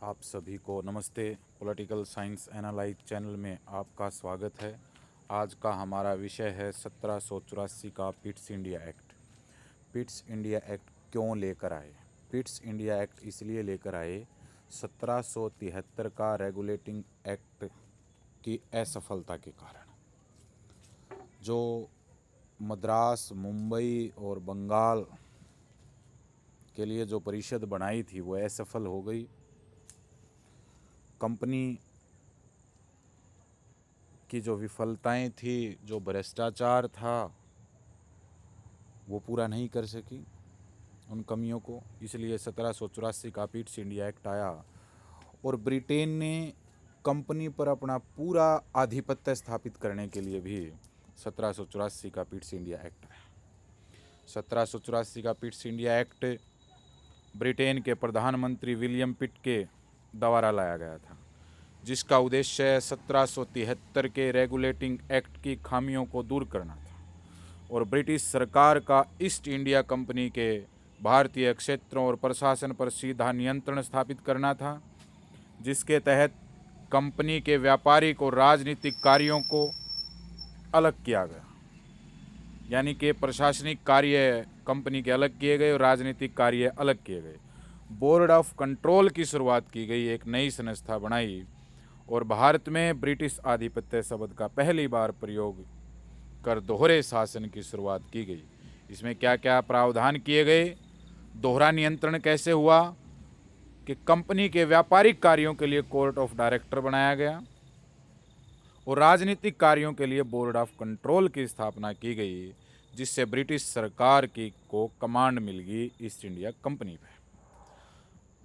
आप सभी को नमस्ते। पॉलिटिकल साइंस एनालाइज चैनल में आपका स्वागत है। आज का हमारा विषय है 1784 का Pitt's India act. Pitt's India act क्यों लेकर आए? पिट्स इंडिया एक्ट इसलिए लेकर आए, 1773 का रेगुलेटिंग एक्ट की असफलता के कारण। जो मद्रास, मुंबई और बंगाल के लिए जो परिषद बनाई थी वो असफल हो गई। कंपनी की जो विफलताएं थी, जो भ्रष्टाचार था, वो पूरा नहीं कर सकी उन कमियों को। इसलिए 1784 का पिट्स इंडिया एक्ट आया और ब्रिटेन ने कंपनी पर अपना पूरा आधिपत्य स्थापित करने के लिए भी 1784 का पिट्स इंडिया एक्ट आया। 1784 का पिट्स इंडिया एक्ट ब्रिटेन के प्रधानमंत्री विलियम पिट के द्वारा लाया गया था, जिसका उद्देश्य 1773 के रेगुलेटिंग एक्ट की खामियों को दूर करना था और ब्रिटिश सरकार का ईस्ट इंडिया कंपनी के भारतीय क्षेत्रों और प्रशासन पर सीधा नियंत्रण स्थापित करना था, जिसके तहत कंपनी के व्यापारिक और राजनीतिक कार्यों को अलग किया गया। यानी कि प्रशासनिक कार्य कंपनी के अलग किए गए और राजनीतिक कार्य अलग किए गए। बोर्ड ऑफ कंट्रोल की शुरुआत की गई, एक नई संस्था बनाई और भारत में ब्रिटिश आधिपत्य शब्द का पहली बार प्रयोग कर दोहरे शासन की शुरुआत की गई। इसमें क्या क्या प्रावधान किए गए? दोहरा नियंत्रण कैसे हुआ कि कंपनी के व्यापारिक कार्यों के लिए कोर्ट ऑफ डायरेक्टर बनाया गया और राजनीतिक कार्यों के लिए बोर्ड ऑफ कंट्रोल की स्थापना की गई, जिससे ब्रिटिश सरकार को कमांड मिल गई ईस्ट इंडिया कंपनी पर।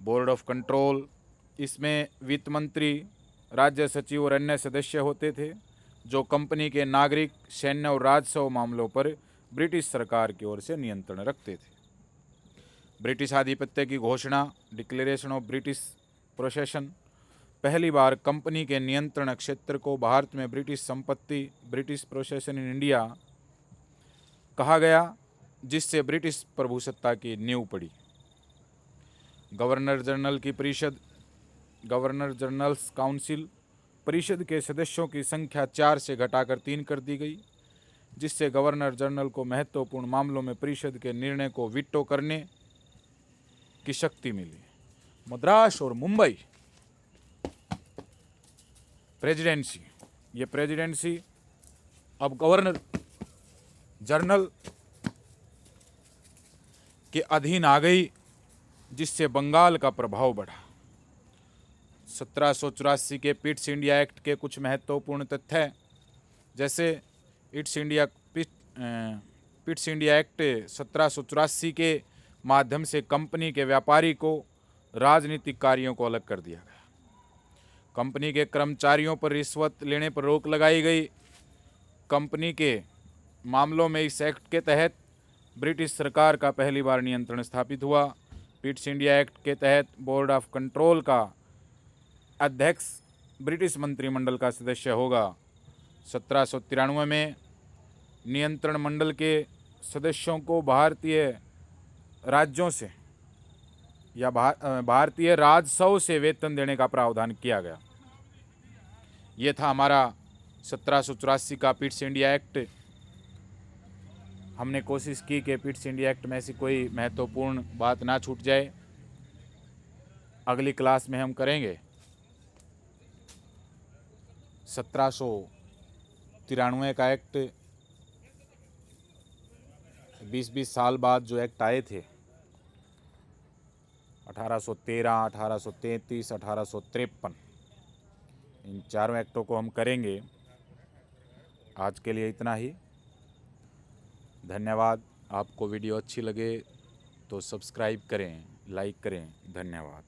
बोर्ड ऑफ कंट्रोल, इसमें वित्त मंत्री, राज्य सचिव और अन्य सदस्य होते थे, जो कंपनी के नागरिक, सैन्य और राजस्व मामलों पर ब्रिटिश सरकार की ओर से नियंत्रण रखते थे। ब्रिटिश आधिपत्य की घोषणा, डिक्लेरेशन ऑफ ब्रिटिश पोसेशन, पहली बार कंपनी के नियंत्रण क्षेत्र को भारत में ब्रिटिश संपत्ति, ब्रिटिश पोसेशन इन इंडिया कहा गया, जिससे ब्रिटिश प्रभुसत्ता की नींव पड़ी। गवर्नर जनरल की परिषद, गवर्नर जनरल्स काउंसिल, परिषद के सदस्यों की संख्या 4 से घटाकर 3 कर दी गई, जिससे गवर्नर जनरल को महत्वपूर्ण मामलों में परिषद के निर्णय को वीटो करने की शक्ति मिली। मद्रास और मुंबई प्रेसिडेंसी, ये प्रेसिडेंसी अब गवर्नर जनरल के अधीन आ गई, जिससे बंगाल का प्रभाव बढ़ा। 1784 के पिट्स इंडिया एक्ट के कुछ महत्वपूर्ण तथ्य, जैसे पिट्स इंडिया एक्ट 1784 के माध्यम से कंपनी के व्यापारी को राजनीतिक कार्यों को अलग कर दिया गया। कंपनी के कर्मचारियों पर रिश्वत लेने पर रोक लगाई गई। कंपनी के मामलों में इस एक्ट के तहत ब्रिटिश सरकार का पहली बार नियंत्रण स्थापित हुआ। पिट्स इंडिया एक्ट के तहत बोर्ड ऑफ कंट्रोल का अध्यक्ष ब्रिटिश मंत्रिमंडल का सदस्य होगा। 1793 में नियंत्रण मंडल के सदस्यों को भारतीय राज्यों से या भारतीय राजस्व से वेतन देने का प्रावधान किया गया। ये था हमारा 1784 का पिट्स इंडिया एक्ट। हमने कोशिश की कि पिट्स इंडिया एक्ट में ऐसी कोई महत्वपूर्ण बात ना छूट जाए। अगली क्लास में हम करेंगे 1793 का एक्ट। 20-20 साल बाद जो एक्ट आए थे, 1813, 1833, 1853, इन चारों एक्टों को हम करेंगे। आज के लिए इतना ही। धन्यवाद। आपको वीडियो अच्छी लगे तो सब्सक्राइब करें, लाइक करें। धन्यवाद।